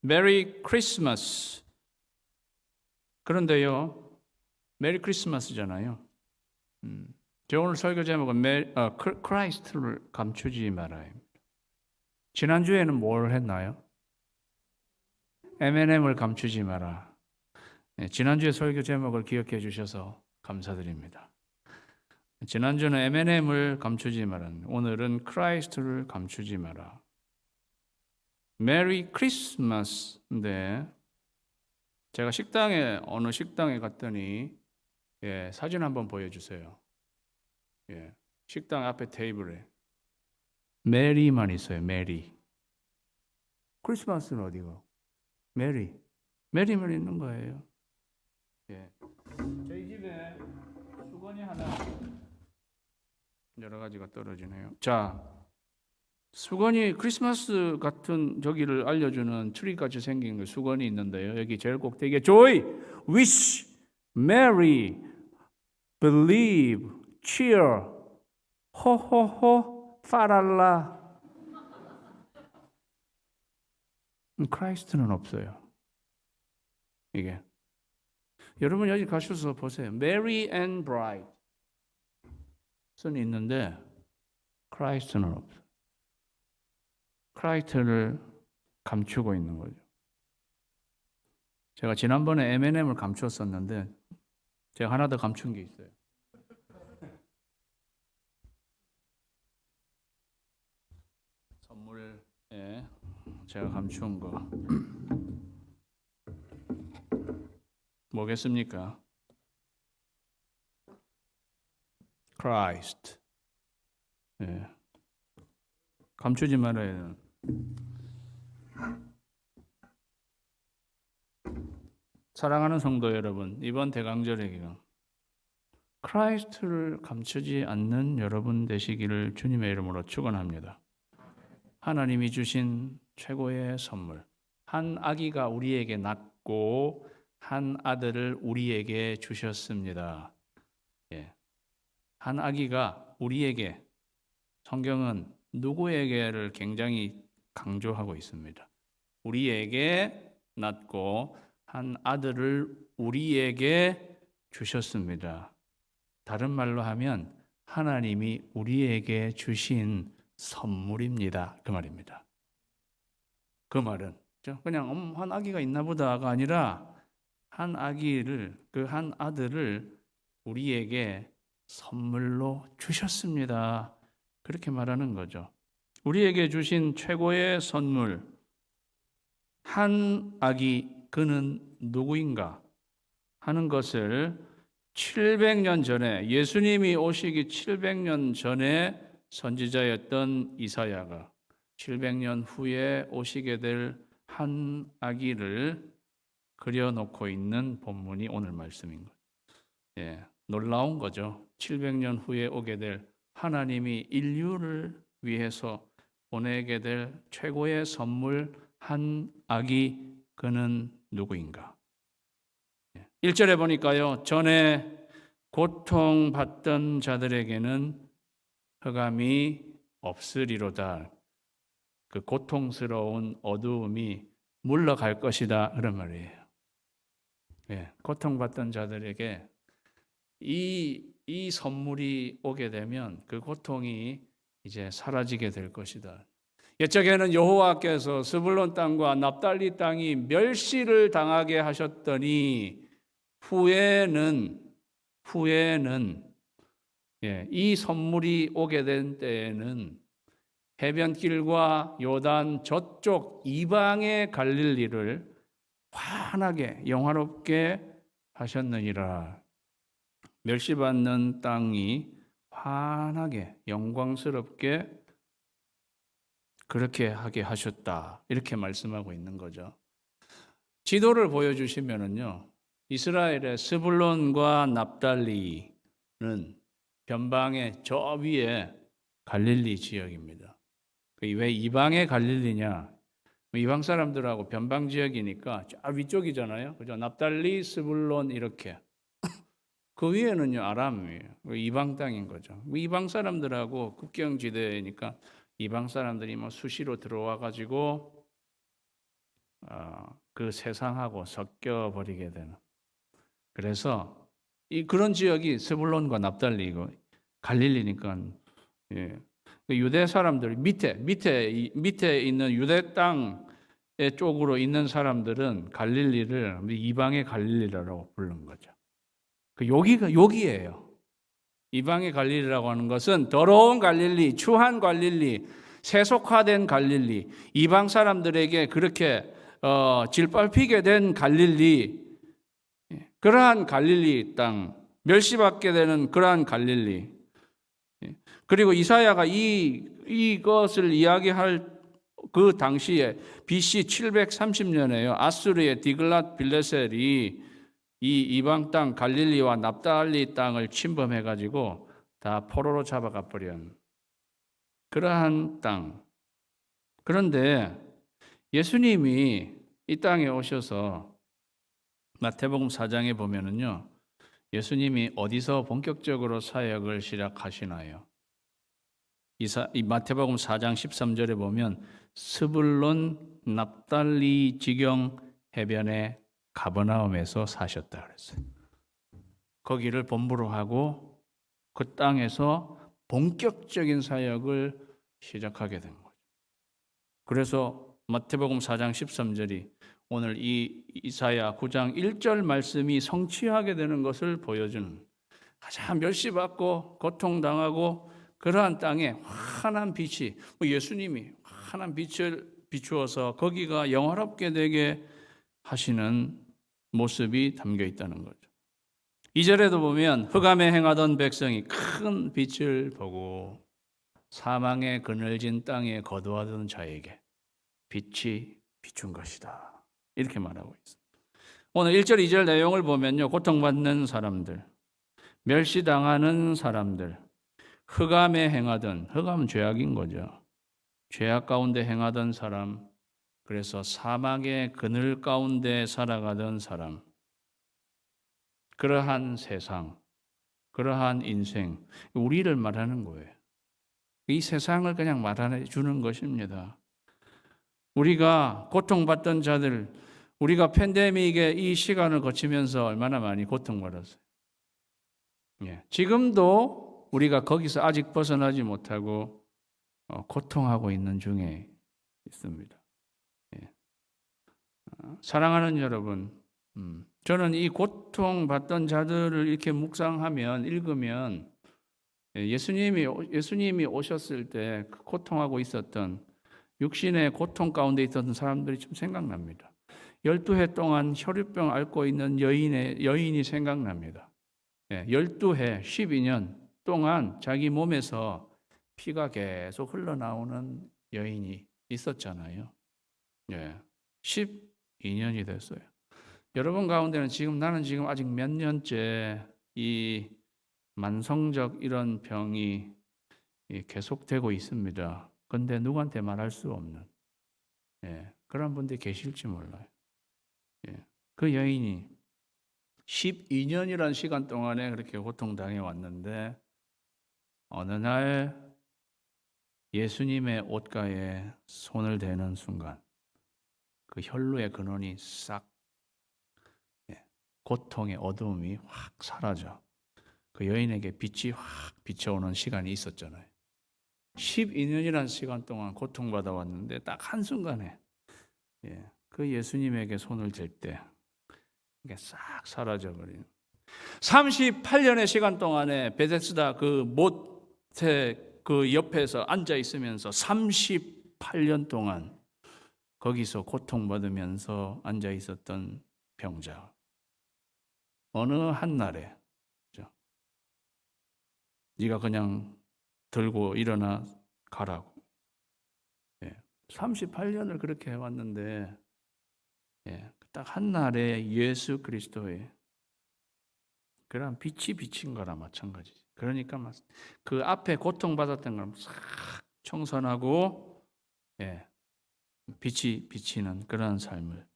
메리 크리스마스. 그런데요, 메리 크리스마스잖아요. 저 오늘 설교 제목은 크라이스트를 감추지 말아요. 지난주에는 뭘 했나요? M&M을 감추지 마라. 지난주에 설교 제목을 기억해 주셔서 감사드립니다. 지난주는 M&M을 감추지 마라. 오늘은 크라이스트를 감추지 마라. 메리 크리스마스인데 제가 어느 식당에 갔더니 사진 한번 보여주세요. 식당 앞에 테이블에 메리만 있어요. 메리. 크리스마스는 어디고? 메리만 있는 거예요. 저희 집에 수건이 하나 여러 가지가 떨어지네요. 자, 수건이 크리스마스 같은 저기를 알려주는 트리같이 생긴 그 수건이 있는데요. 여기 제일 꼭대기에 Joy, Wish, Merry, Believe, Cheer, 호호호, 파랄라. 크라이스트는 없어요. 이게 여러분 여기 가셔서 보세요. Merry and Bright 는 있는데 크라이스트는 없어요. 크라이스트를 감추고 있는 거죠. 제가 지난번에 M&M을 감추었었는데 제가 하나 더 감춘 게 있어요. 선물에 제가 감춘 거 뭐겠습니까? 크라이스트. 감추지 말아야 돼요. 사랑하는 성도 여러분, 이번 대강절의 기간 크라이스트를 감추지 않는 여러분 되시기를 주님의 이름으로 축원합니다. 하나님이 주신 최고의 선물, 한 아기가 우리에게 낳고 한 아들을 우리에게 주셨습니다. 한 아기가 우리에게, 성경은 누구에게를 굉장히 강조하고 있습니다. 우리에게 낳고 한 아들을 우리에게 주셨습니다. 다른 말로 하면 하나님이 우리에게 주신 선물입니다. 그 말입니다. 그 말은 그냥 한 아기가 있나 보다가 아니라 한 아기를, 그 한 아들을 우리에게 선물로 주셨습니다. 그렇게 말하는 거죠. 우리에게 주신 최고의 선물, 한 아기, 그는 누구인가 하는 것을 700년 전에, 예수님이 오시기 700년 전에 선지자였던 이사야가 700년 후에 오시게 될 한 아기를 그려놓고 있는 본문이 오늘 말씀인 거예요. 놀라운 거죠. 700년 후에 오게 될 하나님이 인류를 위해서 보내게 될 최고의 선물, 한 아기, 그는 누구인가? 1절에 보니까요, 전에 고통받던 자들에게는 흑암이 없으리로다. 그 고통스러운 어두움이 물러갈 것이다, 그런 말이에요. 고통받던 자들에게 이 선물이 오게 되면 그 고통이 이제 사라지게 될 것이다. 옛적에는 여호와께서 스불론 땅과 납달리 땅이 멸시를 당하게 하셨더니 후에는 이 선물이 오게 된 때에는 해변길과 요단 저쪽 이방의 갈릴리를 환하게 영화롭게 하셨느니라. 멸시받는 땅이 환하게 영광스럽게 그렇게 하게 하셨다. 이렇게 말씀하고 있는 거죠. 지도를 보여주시면은요, 이스라엘의 스불론과 납달리는 변방의 저 위에 갈릴리 지역입니다. 왜 이방의 갈릴리냐? 이방 사람들하고 변방 지역이니까 저 위쪽이잖아요. 그죠? 납달리, 스불론 이렇게. 그 위에는요, 아람이에요. 이방 땅인 거죠. 이방 사람들하고 국경지대니까 이방 사람들이 수시로 들어와 가지고 그 세상하고 섞여 버리게 되는. 그래서 그런 지역이 스불론과 납달리고 갈릴리니까 예. 유대 사람들 밑에 있는 유대 땅의 쪽으로 있는 사람들은 갈릴리를 이방의 갈릴리라고 부르는 거죠. 여기예요. 이방의 갈릴리라고 하는 것은 더러운 갈릴리, 추한 갈릴리, 세속화된 갈릴리, 이방 사람들에게 그렇게 질밟히게 된 갈릴리, 그러한 갈릴리 땅, 멸시받게 되는 그러한 갈릴리. 그리고 이사야가 이것을 이야기할 그 당시에 BC 730년에요. 아수르의 디글랏 빌레셀이 이 이방 땅 갈릴리와 납달리 땅을 침범해 가지고 다 포로로 잡아가 버린 그러한 땅. 그런데 예수님이 이 땅에 오셔서 마태복음 4장에 보면은요. 예수님이 어디서 본격적으로 사역을 시작하시나요? 이 마태복음 4장 13절에 보면 스불론 납달리 지경 해변의 가버나움에서 사셨다 그랬어요. 거기를 본부로 하고 그 땅에서 본격적인 사역을 시작하게 된 거죠. 그래서 마태복음 4장 13절이 오늘 이 이사야 9장 1절 말씀이 성취하게 되는 것을 보여주는 가장 멸시받고 고통당하고 그러한 땅에 환한 빛이 예수님이 환한 빛을 비추어서 거기가 영화롭게 되게 하시는 모습이 담겨 있다는 거죠. 2절에도 보면 흑암에 행하던 백성이 큰 빛을 보고 사망의 그늘진 땅에 거두어던 자에게 빛이 비춘 것이다. 이렇게 말하고 있습니다. 오늘 1절, 2절 내용을 보면요. 고통받는 사람들, 멸시당하는 사람들, 흑암에 행하던, 흑암은 죄악인 거죠. 죄악 가운데 행하던 사람, 그래서 사망의 그늘 가운데 살아가던 사람, 그러한 세상, 그러한 인생, 우리를 말하는 거예요. 이 세상을 그냥 말해 주는 것입니다. 우리가 고통받던 자들, 우리가 팬데믹의 이 시간을 거치면서 얼마나 많이 고통받았어요. 지금도 우리가 거기서 아직 벗어나지 못하고 고통하고 있는 중에 있습니다. 사랑하는 여러분, 저는 이 고통받던 자들을 이렇게 묵상하면, 읽으면 예수님이 오셨을 때 고통하고 있었던 육신의 고통 가운데 있었던 사람들이 좀 생각납니다. 12해 동안 혈유병 앓고 있는 여인이 생각납니다. 12해, 12년 동안 자기 몸에서 피가 계속 흘러나오는 여인이 있었잖아요. 12년이 됐어요. 여러분 가운데는 나는 지금 아직 몇 년째 이 만성적 이런 병이 계속되고 있습니다. 그런데 누구한테 말할 수 없는 그런 분들이 계실지 몰라요. 그 여인이 12년이라는 시간 동안에 그렇게 고통당해 왔는데 어느 날 예수님의 옷가에 손을 대는 순간 그 혈루의 근원이 싹 고통의 어두움이 확 사라져 그 여인에게 빛이 확 비춰오는 시간이 있었잖아요. 12년이라는 시간 동안 고통받아 왔는데 딱 한순간에 그 예수님에게 손을 댈 때 이게 싹 사라져버린 38년의 시간 동안에 베데스다 그 못에 그 옆에서 앉아 있으면서 38년 동안 거기서 고통받으면서 앉아 있었던 병자 어느 한날에 네가 그냥 들고 일어나 가라고 38년을 그렇게 해왔는데 딱 한날에 예수 그리스도의 그런 빛이 비친 거나 마찬가지죠. 그러니까 그 앞에 고통받았던 걸 싹 청산하고 빛이 비치는 그런 삶을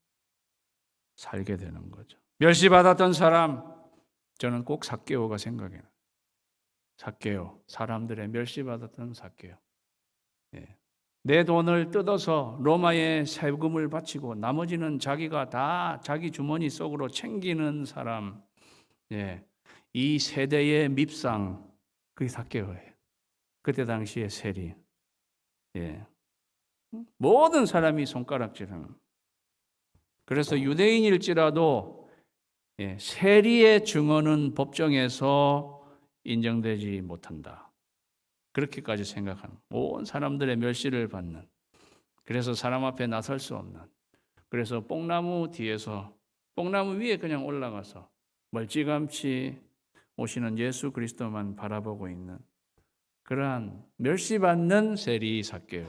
살게 되는 거죠. 멸시받았던 사람, 저는 꼭 삭개오가 생각이 나요. 삭개오, 사람들의 멸시받았던 삭개오. 내 돈을 뜯어서 로마에 세금을 바치고 나머지는 자기가 다 자기 주머니 속으로 챙기는 사람, 예, 이 세대의 밉상, 그게 삭개오예요. 그때 당시의 세리, 예, 모든 사람이 손가락질하는. 그래서 유대인일지라도 세리의 증언은 법정에서 인정되지 못한다. 그렇게까지 생각하는, 온 사람들의 멸시를 받는, 그래서 사람 앞에 나설 수 없는, 그래서 뽕나무 뒤에서, 뽕나무 위에 그냥 올라가서 멀찌감치 오시는 예수 그리스도만 바라보고 있는 그러한 멸시받는 세리 삭개오.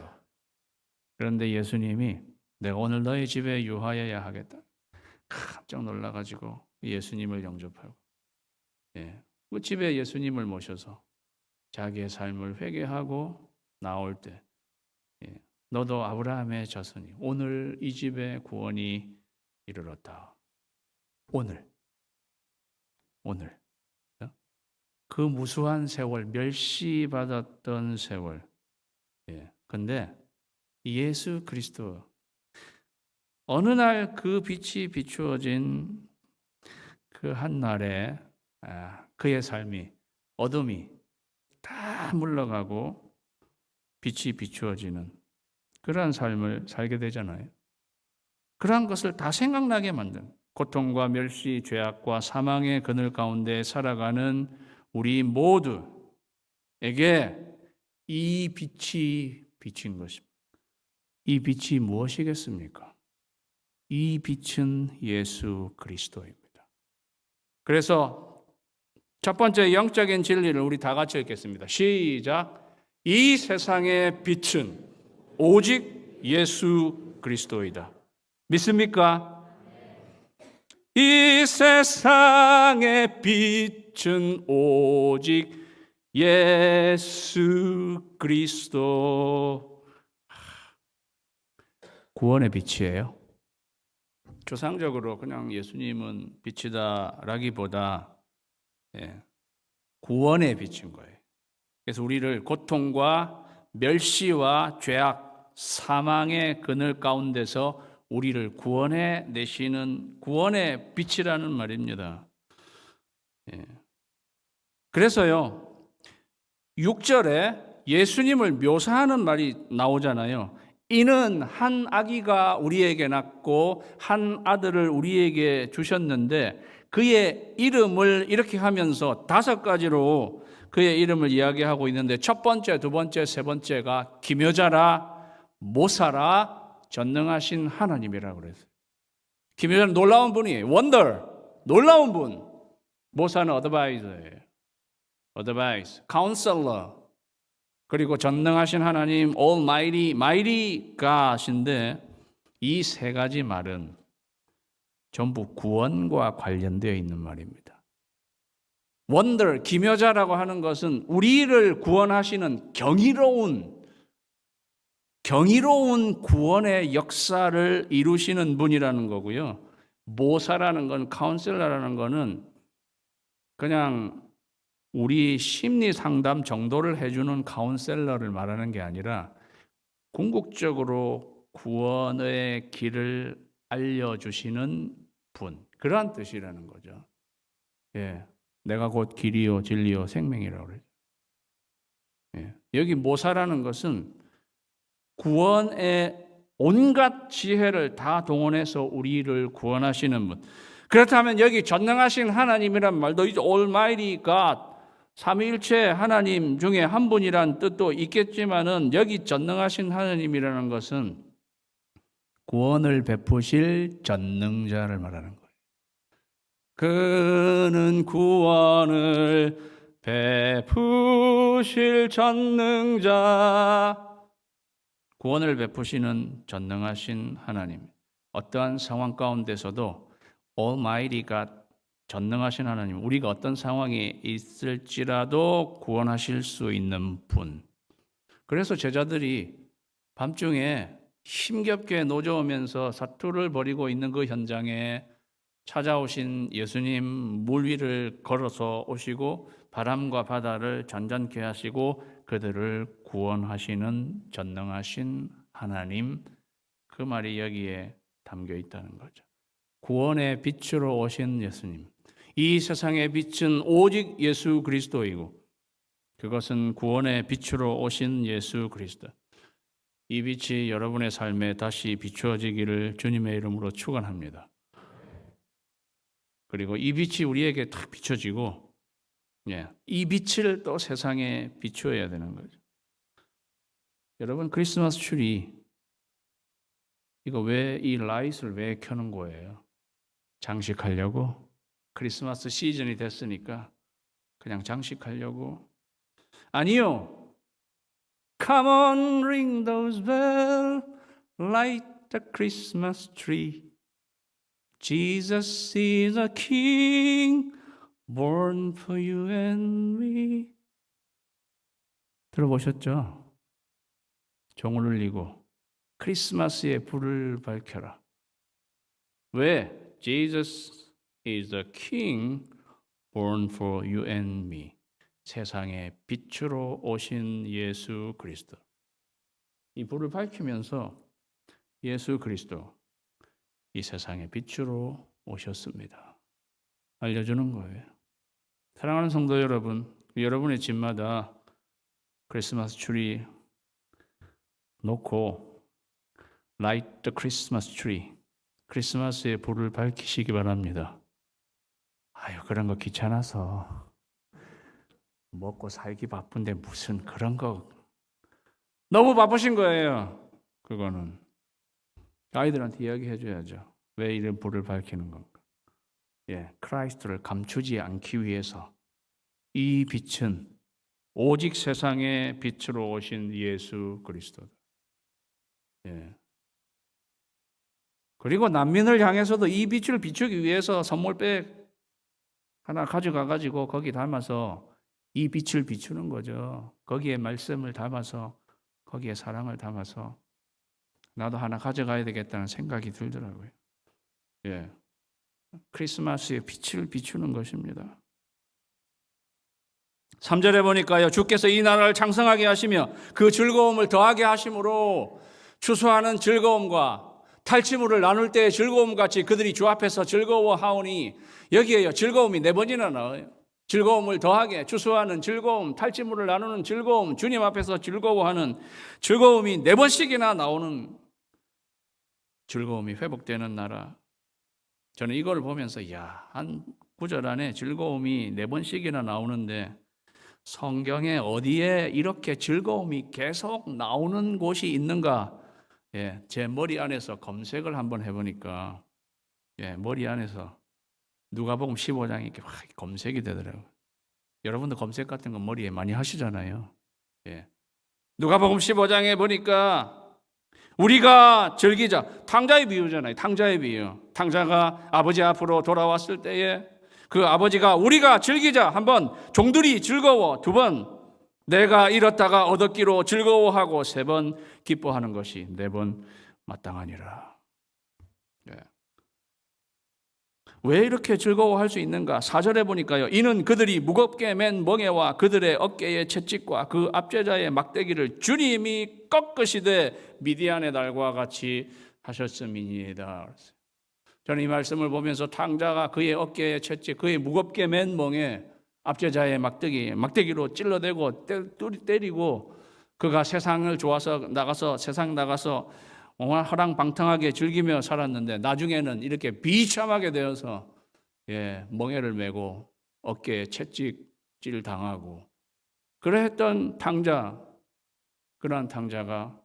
그런데 예수님이 내가 오늘 너희 집에 유하여야 하겠다. 깜짝 놀라가지고 예수님을 영접하고, 그 집에 예수님을 모셔서 자기의 삶을 회개하고 나올 때, 너도 아브라함의 자손이 오늘 이 집에 구원이 이르렀다. 오늘 그 무수한 세월, 멸시받았던 세월. 근데 예수 그리스도 어느 날 그 빛이 비추어진 그 한 날에 그의 삶이, 어둠이 다 물러가고 빛이 비추어지는 그러한 삶을 살게 되잖아요. 그러한 것을 다 생각나게 만든, 고통과 멸시, 죄악과 사망의 그늘 가운데 살아가는 우리 모두에게 이 빛이 비친 것입니다. 이 빛이 무엇이겠습니까? 이 빛은 예수 그리스도입니다. 그래서 첫 번째 영적인 진리를 우리 다 같이 읽겠습니다. 시작. 이 세상의 빛은 오직 예수 그리스도이다. 믿습니까? 이 세상의 빛은 오직 예수 그리스도. 구원의 빛이에요. 조상적으로 그냥 예수님은 빛이다라기보다 구원의 빛인 거예요. 그래서 우리를 고통과 멸시와 죄악, 사망의 그늘 가운데서 우리를 구원해 내시는 구원의 빛이라는 말입니다. 그래서요, 6절에 예수님을 묘사하는 말이 나오잖아요. 이는 한 아기가 우리에게 낳고 한 아들을 우리에게 주셨는데 그의 이름을 이렇게 하면서 5가지로 그의 이름을 이야기하고 있는데, 첫 번째, 두 번째, 세 번째가 기묘자라, 모사라, 전능하신 하나님이라고 그랬어요. 기묘자는 놀라운 분이에요. 원더, 놀라운 분. 모사는 어드바이저예요. 어드바이스, 카운셀러. 그리고 전능하신 하나님, Almighty, Mighty God인데 이 3가지 말은 전부 구원과 관련되어 있는 말입니다. 원더, 기묘자라고 하는 것은 우리를 구원하시는 경이로운 구원의 역사를 이루시는 분이라는 거고요. 모사라는 건, 카운셀러라는 거는 그냥 우리 심리 상담 정도를 해주는 카운셀러를 말하는 게 아니라 궁극적으로 구원의 길을 알려주시는 분, 그러한 뜻이라는 거죠. 내가 곧 길이요 진리요 생명이라고 그러죠. 여기 모사라는 것은 구원의 온갖 지혜를 다 동원해서 우리를 구원하시는 분. 그렇다면 여기 전능하신 하나님이란 말도 이제 Almighty God, 삼위일체 하나님 중에 한 분이란 뜻도 있겠지만은 여기 전능하신 하나님이라는 것은 구원을 베푸실 전능자를 말하는 거예요. 그는 구원을 베푸실 전능자. 구원을 베푸시는 전능하신 하나님. 어떠한 상황 가운데서도 Almighty God, 전능하신 하나님, 우리가 어떤 상황에 있을지라도 구원하실 수 있는 분. 그래서 제자들이 밤중에 힘겹게 노저으면서 사투를 벌이고 있는 그 현장에 찾아오신 예수님 물 위를 걸어서 오시고 바람과 바다를 잔잔케 하시고 그들을 구원하시는 전능하신 하나님, 그 말이 여기에 담겨 있다는 거죠. 구원의 빛으로 오신 예수님. 이 세상의 빛은 오직 예수 그리스도이고 그것은 구원의 빛으로 오신 예수 그리스도. 이 빛이 여러분의 삶에 다시 비추어지기를 주님의 이름으로 축원합니다. 그리고 이 빛이 우리에게 딱 비춰지고 이 빛을 또 세상에 비추어야 되는 거죠. 여러분 크리스마스 트리 이거 왜 이 라이트를 왜 켜는 거예요? 장식하려고? 크리스마스 시즌이 됐으니까 그냥 장식하려고? 아니요. Come on, ring those bells, light the Christmas tree. Jesus is a king, born for you and me. 들어보셨죠? 종을 울리고 크리스마스의 불을 밝혀라. 왜? Jesus is a king, born for you and me. 세상의 빛으로 오신 예수 그리스도. 이 불을 밝히면서 예수 그리스도 이 세상의 빛으로 오셨습니다. 알려주는 거예요. 사랑하는 성도 여러분, 여러분의 집마다 크리스마스 트리 놓고 Light the Christmas tree. 크리스마스의 불을 밝히시기 바랍니다. 아유, 그런 거 귀찮아서 먹고 살기 바쁜데 무슨 그런 거 너무 바쁘신 거예요. 그거는 아이들한테 이야기해 줘야죠. 왜 이런 불을 밝히는 건가? 크라이스트를 감추지 않기 위해서 이 빛은 오직 세상의 빛으로 오신 예수 그리스도. 그리고 난민을 향해서도 이 빛을 비추기 위해서 선물백 하나 가져가 가지고 거기 담아서 이 빛을 비추는 거죠. 거기에 말씀을 담아서 거기에 사랑을 담아서 나도 하나 가져가야 되겠다는 생각이 들더라고요. 크리스마스의 빛을 비추는 것입니다. 3절에 보니까요. 주께서 이 나라를 창성하게 하시며 그 즐거움을 더하게 하심으로 추수하는 즐거움과 탈취물을 나눌 때의 즐거움 같이 그들이 주 앞에서 즐거워하오니 여기에요. 즐거움이 4번이나 나와요. 즐거움을 더하게 추수하는 즐거움, 탈취물을 나누는 즐거움, 주님 앞에서 즐거워하는 즐거움이 4번씩이나 나오는 즐거움이 회복되는 나라. 저는 이걸 보면서 한 구절 안에 즐거움이 4번씩이나 나오는데 성경에 어디에 이렇게 즐거움이 계속 나오는 곳이 있는가? 제 머리 안에서 검색을 한번 해보니까 머리 안에서 누가복음 15장이 이렇게 확 검색이 되더라고요. 여러분도 검색 같은 거 머리에 많이 하시잖아요. 누가복음 15장에 보니까 우리가 즐기자. 탕자의 비유잖아요. 탕자의 비유. 탕자가 아버지 앞으로 돌아왔을 때에 그 아버지가 우리가 즐기자. 한번 종들이 즐거워. 2번 내가 잃었다가 얻었기로 즐거워하고 3번 기뻐하는 것이 4번 마땅하니라. 왜 이렇게 즐거워할 수 있는가? 4절에 보니까요. 이는 그들이 무겁게 맨 멍에와 그들의 어깨의 채찍과 그 압제자의 막대기를 주님이 꺾으시되 미디안의 날과 같이 하셨음이니이다. 저는 이 말씀을 보면서 탕자가 그의 어깨의 채찍, 그의 무겁게 맨 멍에 압제자의 막대기로 찔러대고 때리고 그가 세상을 좋아서 세상 나가서 허랑방탕하게 즐기며 살았는데 나중에는 이렇게 비참하게 되어서 멍에를 메고 어깨에 채찍질 당하고 그러했던 탕자, 그러한 탕자가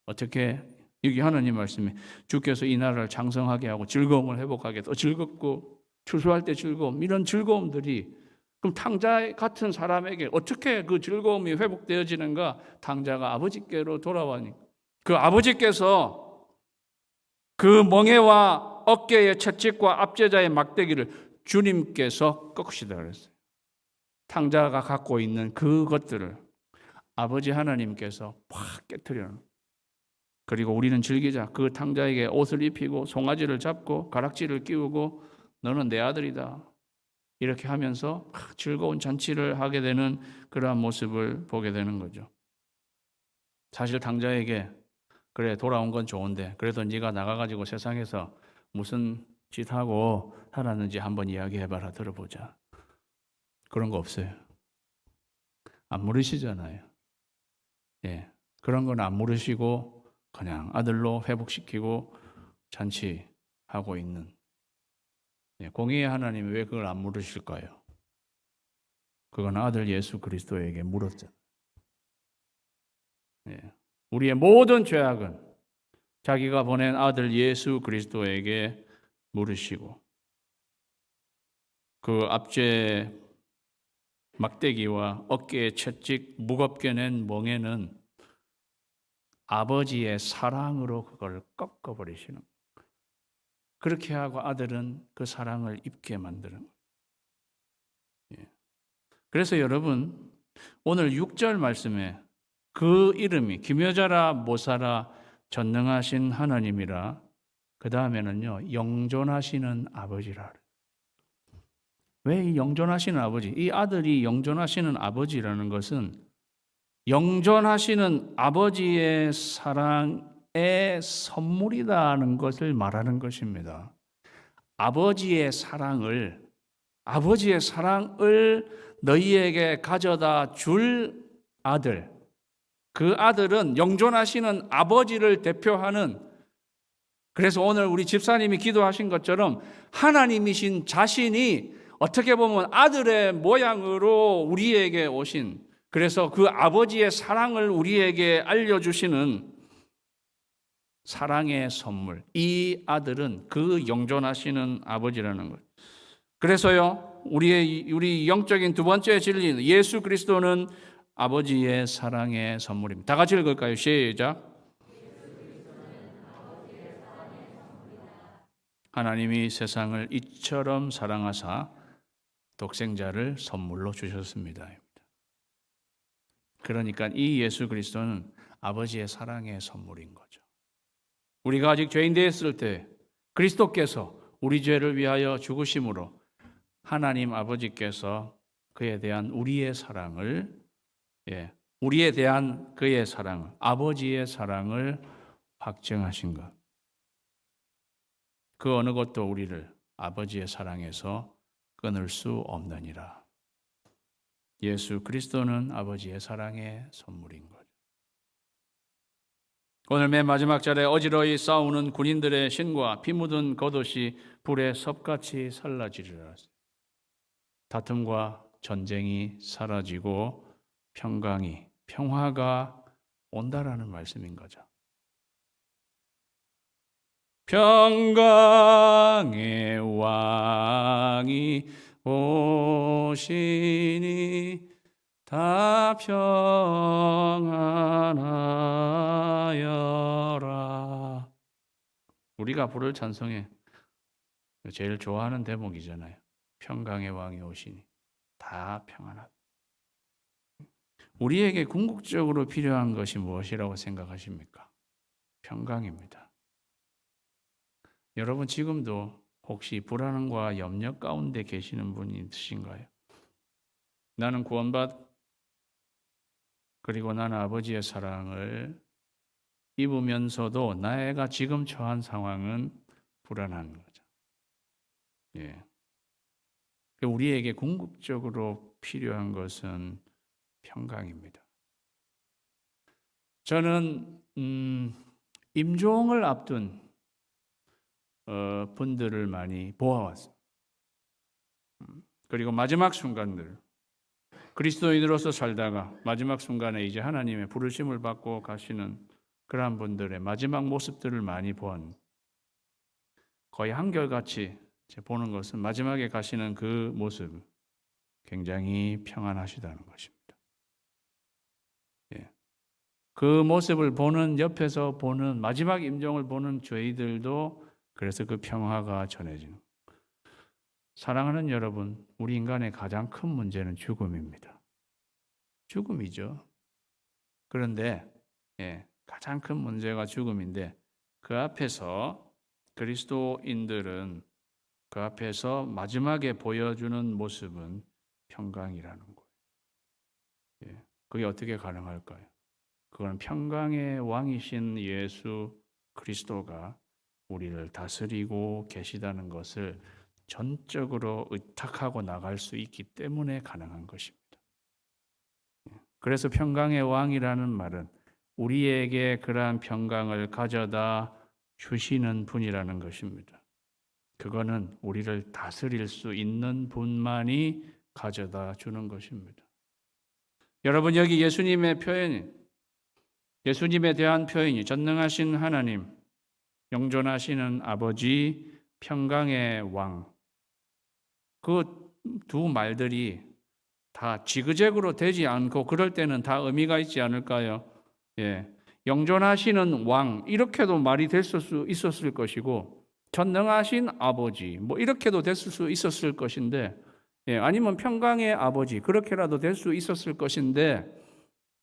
어떻게 여기 하나님 말씀에 주께서 이 나라를 장성하게 하고 즐거움을 회복하게 더 즐겁고 추수할 때 즐거움, 이런 즐거움들이 그럼 탕자 같은 사람에게 어떻게 그 즐거움이 회복되어지는가? 탕자가 아버지께로 돌아가니까 그 아버지께서 그 멍에와 어깨의 채찍과 압제자의 막대기를 주님께서 꺾으시다 그랬어요. 탕자가 갖고 있는 그것들을 아버지 하나님께서 팍 깨트려는. 그리고 우리는 즐기자. 그 탕자에게 옷을 입히고 송아지를 잡고 가락지를 끼우고 너는 내 아들이다. 이렇게 하면서 즐거운 잔치를 하게 되는 그러한 모습을 보게 되는 거죠. 사실 당자에게 그래 돌아온 건 좋은데 그래도 네가 나가가지고 세상에서 무슨 짓하고 살았는지 한번 이야기해봐라 들어보자. 그런 거 없어요. 안 물으시잖아요. 예, 그런 건 안 물으시고 그냥 아들로 회복시키고 잔치하고 있는 공의의 하나님이 왜 그걸 안 물으실까요? 그건 아들 예수 그리스도에게 물었잖아요. 예, 우리의 모든 죄악은 자기가 보낸 아들 예수 그리스도에게 물으시고 그 앞죄 막대기와 어깨에 채찍 무겁게 낸 멍에는 아버지의 사랑으로 그걸 꺾어버리시는 거예요. 그렇게 하고 아들은 그 사랑을 입게 만드는 거예요. 예. 그래서 여러분 오늘 6절 말씀에 그 이름이 기묘자라 모사라 전능하신 하나님이라 그 다음에는요 영존하시는 아버지라. 왜 이 영존하시는 아버지? 이 아들이 영존하시는 아버지라는 것은 영존하시는 아버지의 사랑의 선물이라는 것을 말하는 것입니다. 아버지의 사랑을 너희에게 가져다 줄 아들, 그 아들은 영존하시는 아버지를 대표하는, 그래서 오늘 우리 집사님이 기도하신 것처럼 하나님이신 자신이 어떻게 보면 아들의 모양으로 우리에게 오신, 그래서 그 아버지의 사랑을 우리에게 알려주시는 사랑의 선물, 이 아들은 그 영존하시는 아버지라는 것. 그래서요 우리 영적인 두 번째 진리는 예수 그리스도는 아버지의 사랑의 선물입니다. 다 같이 읽을까요? 시작. 하나님이 세상을 이처럼 사랑하사 독생자를 선물로 주셨습니다. 그러니까 이 예수 그리스도는 아버지의 사랑의 선물인 거죠. 우리가 아직 죄인 되었을 때 그리스도께서 우리 죄를 위하여 죽으심으로 하나님 아버지께서 그에 대한 우리의 사랑을, 우리에 대한 그의 사랑을, 아버지의 사랑을 확증하신 것. 그 어느 것도 우리를 아버지의 사랑에서 끊을 수 없느니라. 예수 그리스도는 아버지의 사랑의 선물인 거죠. 오늘 맨 마지막 절에 어지러이 싸우는 군인들의 신과 피 묻은 겉옷이 불에 섭같이 살라지리라. 다툼과 전쟁이 사라지고 평화가 온다라는 말씀인 거죠. 평강의 왕이 오시니 다 평안하여라. 우리가 부를 찬송에 제일 좋아하는 대목이잖아요. 평강의 왕이 오시니 다 평안하다. 우리에게 궁극적으로 필요한 것이 무엇이라고 생각하십니까? 평강입니다. 여러분 지금도 혹시 불안과 염려 가운데 계시는 분이 있으신가요? 나는 구원받 그리고 나는 아버지의 사랑을 입으면서도 나가 지금 처한 상황은 불안한 거죠. 우리에게 궁극적으로 필요한 것은 평강입니다. 저는 임종을 앞둔 분들을 많이 보아왔어요. 그리고 마지막 순간들, 그리스도인으로서 살다가 마지막 순간에 이제 하나님의 부르심을 받고 가시는 그러한 분들의 마지막 모습들을 많이 보았는데 거의 한결같이 보는 것은 마지막에 가시는 그 모습 굉장히 평안하시다는 것입니다. 그 모습을 보는, 옆에서 보는, 마지막 임종을 보는 저희들도 그래서 그 평화가 전해지는. 사랑하는 여러분, 우리 인간의 가장 큰 문제는 죽음입니다. 죽음이죠. 그런데 가장 큰 문제가 죽음인데 그 앞에서 그리스도인들은 그 앞에서 마지막에 보여주는 모습은 평강이라는 거예요. 예, 그게 어떻게 가능할까요? 그건 평강의 왕이신 예수 그리스도가 우리를 다스리고 계시다는 것을 전적으로 의탁하고 나갈 수 있기 때문에 가능한 것입니다. 그래서 평강의 왕이라는 말은 우리에게 그러한 평강을 가져다 주시는 분이라는 것입니다. 그거는 우리를 다스릴 수 있는 분만이 가져다 주는 것입니다. 여러분, 여기 예수님의 표현이, 예수님에 대한 표현이 전능하신 하나님, 영존하시는 아버지, 평강의 왕, 그 두 말들이 다 지그재그로 되지 않고 그럴 때는 다 의미가 있지 않을까요? 예, 영존하시는 왕 이렇게도 말이 됐을 수 있었을 것이고 전능하신 아버지 뭐 이렇게도 됐을 수 있었을 것인데, 예, 아니면 평강의 아버지 그렇게라도 될 수 있었을 것인데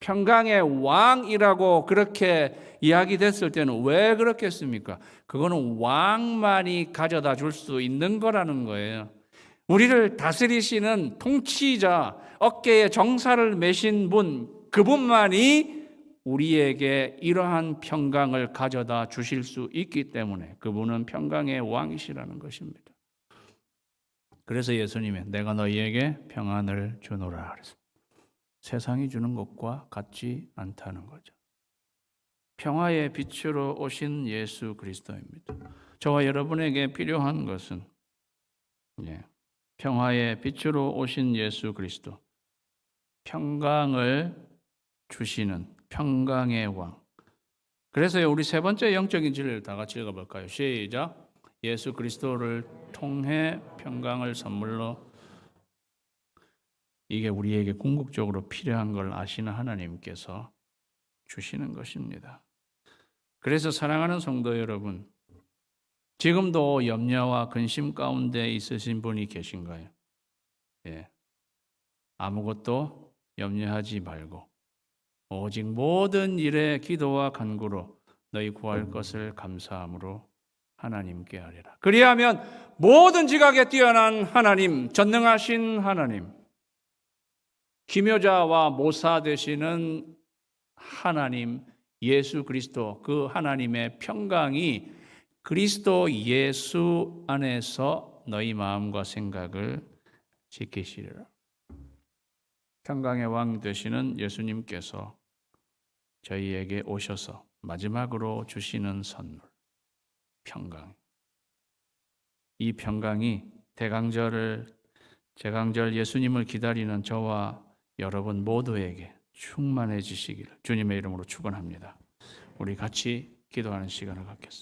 평강의 왕이라고 그렇게 이야기됐을 때는 왜 그렇겠습니까? 그거는 왕만이 가져다 줄 수 있는 거라는 거예요. 우리를 다스리시는 통치자, 어깨에 정사를 메신 분, 그분만이 우리에게 이러한 평강을 가져다 주실 수 있기 때문에 그분은 평강의 왕이시라는 것입니다. 그래서 예수님이 내가 너희에게 평안을 주노라 그랬어요. 세상이 주는 것과 같지 않다는 거죠. 평화의 빛으로 오신 예수 그리스도입니다. 저와 여러분에게 필요한 것은 평화의 빛으로 오신 예수 그리스도, 평강을 주시는 평강의 왕. 그래서 우리 세 번째 영적인 진리를 다 같이 읽어볼까요? 시작. 예수 그리스도를 통해 평강을 선물로. 이게 우리에게 궁극적으로 필요한 걸 아시는 하나님께서 주시는 것입니다. 그래서 사랑하는 성도 여러분, 지금도 염려와 근심 가운데 있으신 분이 계신가요? 예. 아무것도 염려하지 말고 오직 모든 일에 기도와 간구로 너희 구할 것을 감사함으로 하나님께 아뢰라. 그리하면 모든 지각에 뛰어난 하나님, 전능하신 하나님, 기묘자와 모사 되시는 하나님 예수 그리스도, 그 하나님의 평강이 그리스도 예수 안에서 너희 마음과 생각을 지키시리라. 평강의 왕 되시는 예수님께서 저희에게 오셔서 마지막으로 주시는 선물, 평강. 이 평강이 제강절 예수님을 기다리는 저와 여러분 모두에게 충만해지시기를 주님의 이름으로 축원합니다. 우리 같이 기도하는 시간을 갖겠습니다.